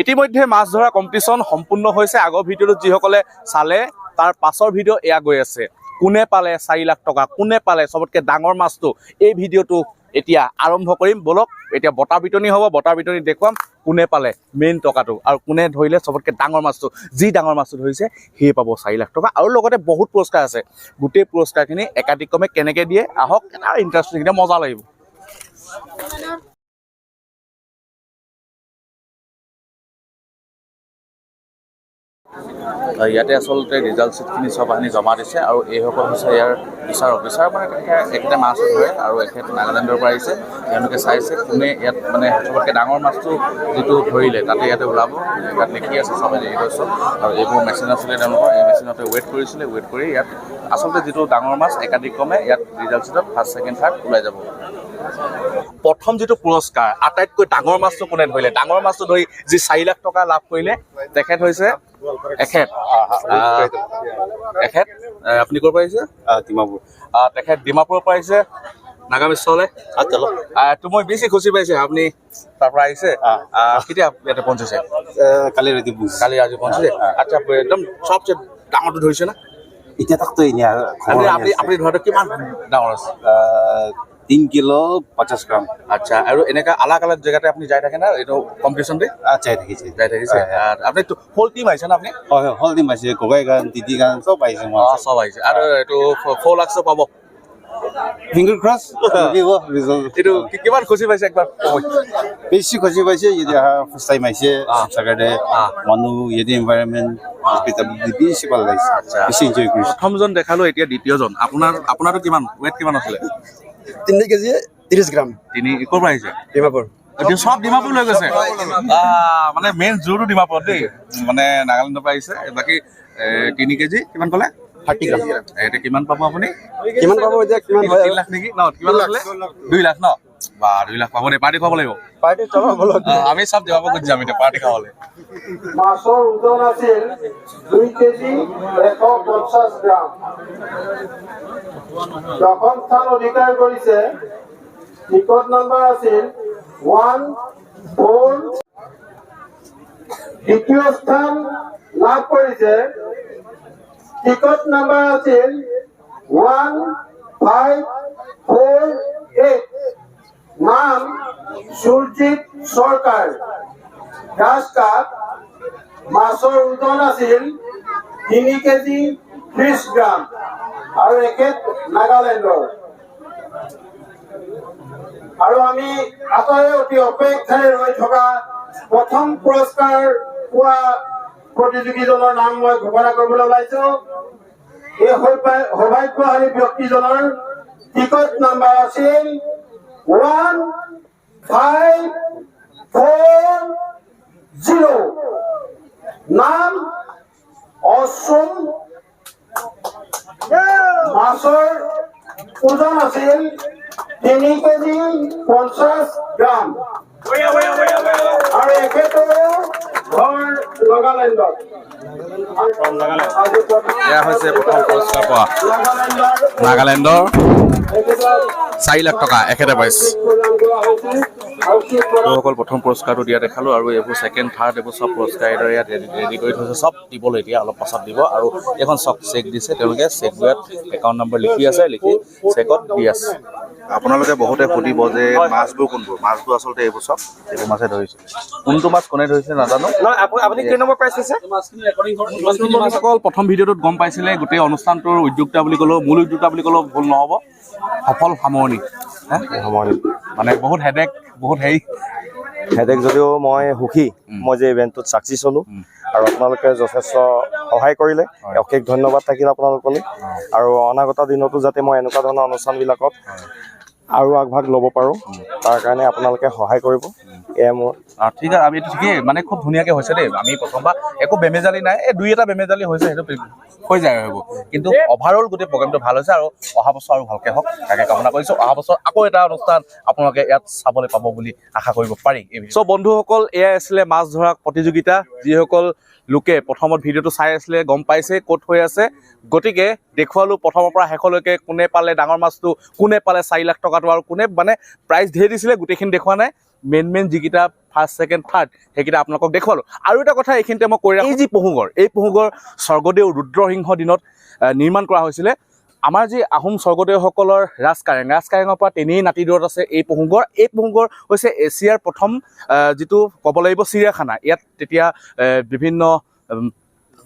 ইতিমধ্যে মাছ ধৰা কম্পিটিশ্যন সম্পূৰ্ণ হৈছে। আগৰ ভিডিঅ'টোত যিসকলে চালে তাৰ পাছৰ ভিডিঅ' এয়া গৈ আছে। কোনে পালে 4 লাখ টকা, কোনে পালে চবতকৈ ডাঙৰ মাছটো, এই ভিডিঅ'টো এতিয়া আৰম্ভ কৰিম। বলক এতিয়া বঁটা বিতৰণি হ'ব, বঁটা বিতৰণি দেখুৱাম কোনে পালে মেইন টকাটো আৰু কোনে ধৰিলে চবতকৈ ডাঙৰ মাছটো। যি ডাঙৰ মাছটো ধৰিছে সিয়ে পাব 4 লাখ টকা আৰু লগতে বহুত পুৰস্কাৰ আছে। গোটেই পুৰস্কাৰখিনি একাধিক্ৰমে কেনেকৈ দিয়ে আহক, এটা ইণ্টাৰেষ্টিং, এতিয়া মজা লাগিব। ইয়াতে আচলতে ৰিজাল্ট ছিটখিনি চব আনি জমা দিছে আৰু এইসকল হৈছে ইয়াৰ বিচাৰক মানে একেটা মাছ ধৰে আৰু এখেত নাগালেণ্ডৰ পৰা আহিছে। তেওঁলোকে চাইছে কোনে ইয়াত মানে চবতকৈ ডাঙৰ মাছটো যিটো ধৰিলে তাতে ইয়াতে ওলাব। ইয়াত লিখি আছে চবে এই কৈছে আৰু এইবোৰ মেচিন আছিলে তেওঁলোকৰ, এই মেচিনতে ৱেইট কৰিছিলে। ৱেইট কৰি ইয়াত আচলতে যিটো ডাঙৰ মাছ একাধিক্ৰমে ইয়াত ৰিজাল্ট ছিটত ফাৰ্ষ্ট, ছেকেণ্ড, থাৰ্ড ওলাই যাব। প্ৰথম যিটো পুৰস্কাৰ আটাইতকৈ ডাঙৰ মাছটো কোনে ধৰিলে, ডাঙৰ মাছটো ধৰি যি 4 লাখ টকা লাভ কৰিলে তেখেত হৈছে এখেত আপুনি ক'ৰ পৰা আহিছে? ডিমাপুৰ। তেখেত ডিমাপুৰৰ পৰা আহিছে নাগামিশ্বৰলৈ। তো মই বেছি খুচি পাইছে আপুনি তাৰ পৰা আহিছে। কেতিয়া ইয়াতে পঞ্চাইছে? কালি আজি পঞ্চাইছে। আচ্ছা, একদম সবচেয়ে ডাঙৰটো ধৰিছে না এতিয়া? তাকতো আপুনি ধৰাটো কিমান ডাঙৰ আছে? 3 কিলো 50 গ্ৰাম। আচ্ছা, আৰু এনেকা আলাগ আলাগ জেগাতে আপুনি যাই থাকে না এইটো কম্পিটিশ্যন দি? যাই থাকিছে। আপুনি হোল টিম আহিছে না? আপুনি হয় হোল টিম আহিছে, গগৈ গান, দিদি গান চব আহিছে। চব আহিছে আৰু এইটো 4 লাখ পাব। Finger cross. এইটো কিমান খুচি পাইছে একবাৰ? বেছি খুচি পাইছে। এতিয়া ফাৰ্ষ্ট টাইম আহিছে শিৱসাগৰতে, মানুহ ইয়াতে এনভাইৰনমেণ্ট বেছি ভাল লাগিছে, বেছি এনজয় কৰিছে। প্ৰথমজন দেখালো, এতিয়া দ্বিতীয়জন। আপোনাৰতো কিমান ৱেইট কিমান আছিলে? 3 কেজি 30 গ্ৰাম। ক'ৰ পৰা আহিছে? ডিমাপুৰ। সব ডিমাপুৰ লৈ গৈছে মানে মেইন জোৰটো ডিমাপুৰ দেই, মানে নাগালেণ্ডৰ পৰা আহিছে। বাকী 3 কেজি কিমান ক'লে? 30 গ্ৰাম। এতিয়া কিমান পাব আপুনি? কিমান পাব এতিয়া? কিমান 3 লাখ নেকি ন? কিমান আছিলে? 2 লাখ ন? বা 2 লাখ পাব দেই। পাৰ্টি খাব লাগিব। পাৰ্টি চলো বলো। আমি চব ডিমাপুৰ গুচি যাম এতিয়া পাৰ্টি খাবলৈ। মাছৰ ওজন আছিল 2 কেজি 150 গ্ৰাম। দশম স্থান অধিকাৰ কৰিছে। টিকট নম্বৰ আছিল 1, 4। দ্বিতীয় স্থান লাভ কৰিছে। টিকট নম্বৰ আছিল 1, 5, 4, 8। নাম সুৰজিৎ চৰকাৰ। গ্ৰাছকাপ। মাছৰ ওজন আছিল 3 কেজি 30 গ্ৰাম আৰু এখেত নাগালেণ্ডৰ। আৰু আমি আটাইৰে অতি অপেক্ষাৰে ৰৈ থকা প্ৰথম পুৰস্কাৰ পোৱা প্ৰতিযোগীজনৰ নাম মই ঘোষণা কৰিবলৈ ওলাইছো। এই সৌভাগ্যশালী ব্যক্তিজনৰ টিকট নম্বৰ আছিল 1, 5, 4, 0। নাম অসম। মাছৰ ওজন আছিল 3 কেজি 50 গ্ৰাম আৰু এখেতৰ ঘৰ নাগালেণ্ডত। এয়া হৈছে প্ৰথম পুৰস্কাৰ পোৱা নাগালেণ্ডৰ 4 লাখ টকা এখেতে পাইছে। অকল প্ৰথম পুৰস্কাৰটো দিয়া দেখালো আৰু এইবোৰ ছেকেণ্ড, থাৰ্ড এইবোৰ চব পুৰস্কাৰ এইদৰে ইয়াত ৰেডি কৰি থৈছে। চব দিবলৈ এতিয়া অলপ পাছত দিব আৰু এখন চব চেক দিছে তেওঁলোকে। চেকবোৰত একাউণ্ট নম্বৰ লিখি আছে, লিখি চেকত দি আছে। আপোনালোকে বহুতে সুধিব যে মাছবোৰ কোনবোৰ? মাছবোৰ আচলতে এইবোৰ চব এইবোৰ মাছে ধৰিছে। কোনটো মাছ কোনে ধৰিছে নাজানো। আপুনি কেই নম্বৰ প্ৰাইজ পাইছে? অকল প্ৰথম ভিডিঅ'টোত গম পাইছিলে গোটেই অনুষ্ঠানটোৰ উদ্যোক্তা বুলি ক'লেও, মূল উদ্যোক্তা বুলি ক'লেও ভুল নহ'ব। সফল সামৰণি। মানে বহুত হেডেক, বহুত হেডেক যদিও মই সুখী মই যে ইভেণ্টটোত ছাকচেছ হ'লোঁ আৰু আপোনালোকে যথেষ্ট সহায় কৰিলে। অশেষ ধন্যবাদ থাকিল আপোনালোকলৈ। আৰু অনাগত দিনতো যাতে মই এনেকুৱা ধৰণৰ অনুষ্ঠানবিলাকত আৰু আগভাগ ল'ব পাৰোঁ তাৰ কাৰণে আপোনালোকে সহায় কৰিব। এয়া মোৰ ঠিক আছে। আমি এইটো ঠিকেই মানে খুব ধুনীয়াকৈ হৈছে দেই। আমি প্ৰথমবাৰ একো বেমেজালি নাই, এই 2 এটা বেমেজালি হৈছে, সেইটো হৈ যায় আৰু। কিন্তু অভাৰঅল গোটেই প্ৰগ্ৰেমটো ভাল হৈছে আৰু অহা বছৰ আৰু ভালকৈ হওক তাকে কামনা কৰিছোঁ। অহা বছৰ আকৌ এটা অনুষ্ঠান আপোনালোকে ইয়াত চাবলৈ পাব বুলি আশা কৰিব পাৰি। চ' বন্ধুসকল, এয়াই আছিলে মাছ ধৰা প্ৰতিযোগিতা। যিসকল লোকে প্ৰথমত ভিডিঅ'টো চাই আছিলে গম পাইছে ক'ত হৈ আছে। গতিকে দেখুৱালোঁ প্ৰথমৰ পৰা শেষলৈকে কোনে পালে ডাঙৰ মাছটো, কোনে পালে 4 লাখ টকাটো আৰু কোনে মানে প্ৰাইজ ধেৰ দিছিলে, গোটেইখিনি দেখুওৱা নাই। মেইন যিকেইটা ফাৰ্ষ্ট ছেকেণ্ড থাৰ্ড সেইকেইটা আপোনালোকক দেখুৱালোঁ। আৰু এটা কথা এইখিনিতে মই কৈ ৰাখোঁ, এই যি পহুগড়, এই পহুগড় স্বৰ্গদেউ ৰুদ্ৰসিংহ দিনত নিৰ্মাণ কৰা হৈছিলে। আমাৰ যি আহোম স্বৰ্গদেউসকলৰ ৰাজকাৰেঙৰ পৰা তেনেই নাতি দূৰত আছে এই পহুগড়। এই পহুগড় হৈছে এছিয়াৰ প্ৰথম যিটো ক'ব লাগিব চিৰিয়াখানা। ইয়াত তেতিয়া বিভিন্ন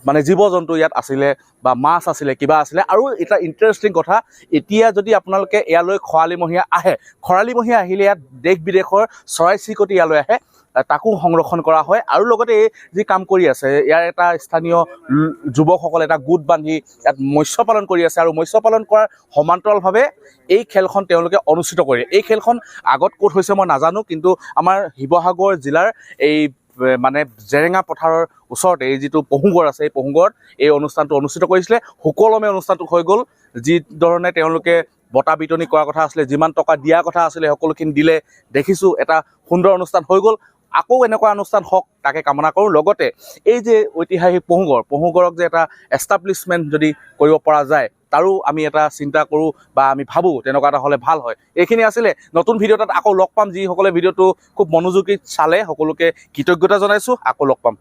মানে জীৱ জন্তু ইয়াত আছিলে বা মাছ আছিলে, কিবা আছিলে। আৰু এটা ইণ্টাৰেষ্টিং কথা, এতিয়া যদি আপোনালোকে ইয়ালৈ খৰালিমহীয়া আহে, খৰালিমহীয়া আহিলে ইয়াত দেশ বিদেশৰ চৰাই চিৰিকটি ইয়ালৈ আহে, তাকো সংৰক্ষণ কৰা হয়। আৰু লগতে এই যি কাম কৰি আছে, ইয়াৰ এটা স্থানীয় যুৱকসকলে এটা গোট বান্ধি ইয়াত মৎস্য পালন কৰি আছে। আৰু মৎস্য পালন কৰাৰ সমান্তৰালভাৱে এই খেলখন তেওঁলোকে অনুষ্ঠিত কৰে। এই খেলখন আগত ক'ত হৈছে মই নাজানো, কিন্তু আমাৰ শিৱসাগৰ জিলাৰ এই মানে জেৰেঙা পথাৰৰ ওচৰতে এই যিটো পহুগড় আছে, এই পহুগড়ত এই অনুষ্ঠানটো অনুষ্ঠিত কৰিছিলে। সুকলমে অনুষ্ঠানটো হৈ গ'ল। যি ধৰণে তেওঁলোকে বঁটা বিতৰণি কৰাৰ কথা আছিলে, যিমান টকা দিয়াৰ কথা আছিলে সকলোখিনি দিলে। দেখিছোঁ এটা সুন্দৰ অনুষ্ঠান হৈ গ'ল। আকৌ এনেকুৱা অনুষ্ঠান হওক তাকে কামনা কৰোঁ। লগতে এই যে ঐতিহাসিক পহুগড়ক যে এটা এষ্টাব্লিছমেণ্ট যদি কৰিব পৰা যায়, তাৰো আমি এটা চিন্তা কৰোঁ বা আমি ভাবোঁ তেনেকুৱা এটা হ'লে ভাল হয়। এইখিনি আছিলে। নতুন ভিডিঅ' এটাত আকৌ লগ পাম। যিসকলে ভিডিঅ'টো খুব মনোযোগী চালে সকলোকে কৃতজ্ঞতা জনাইছোঁ। আকৌ লগ পাম।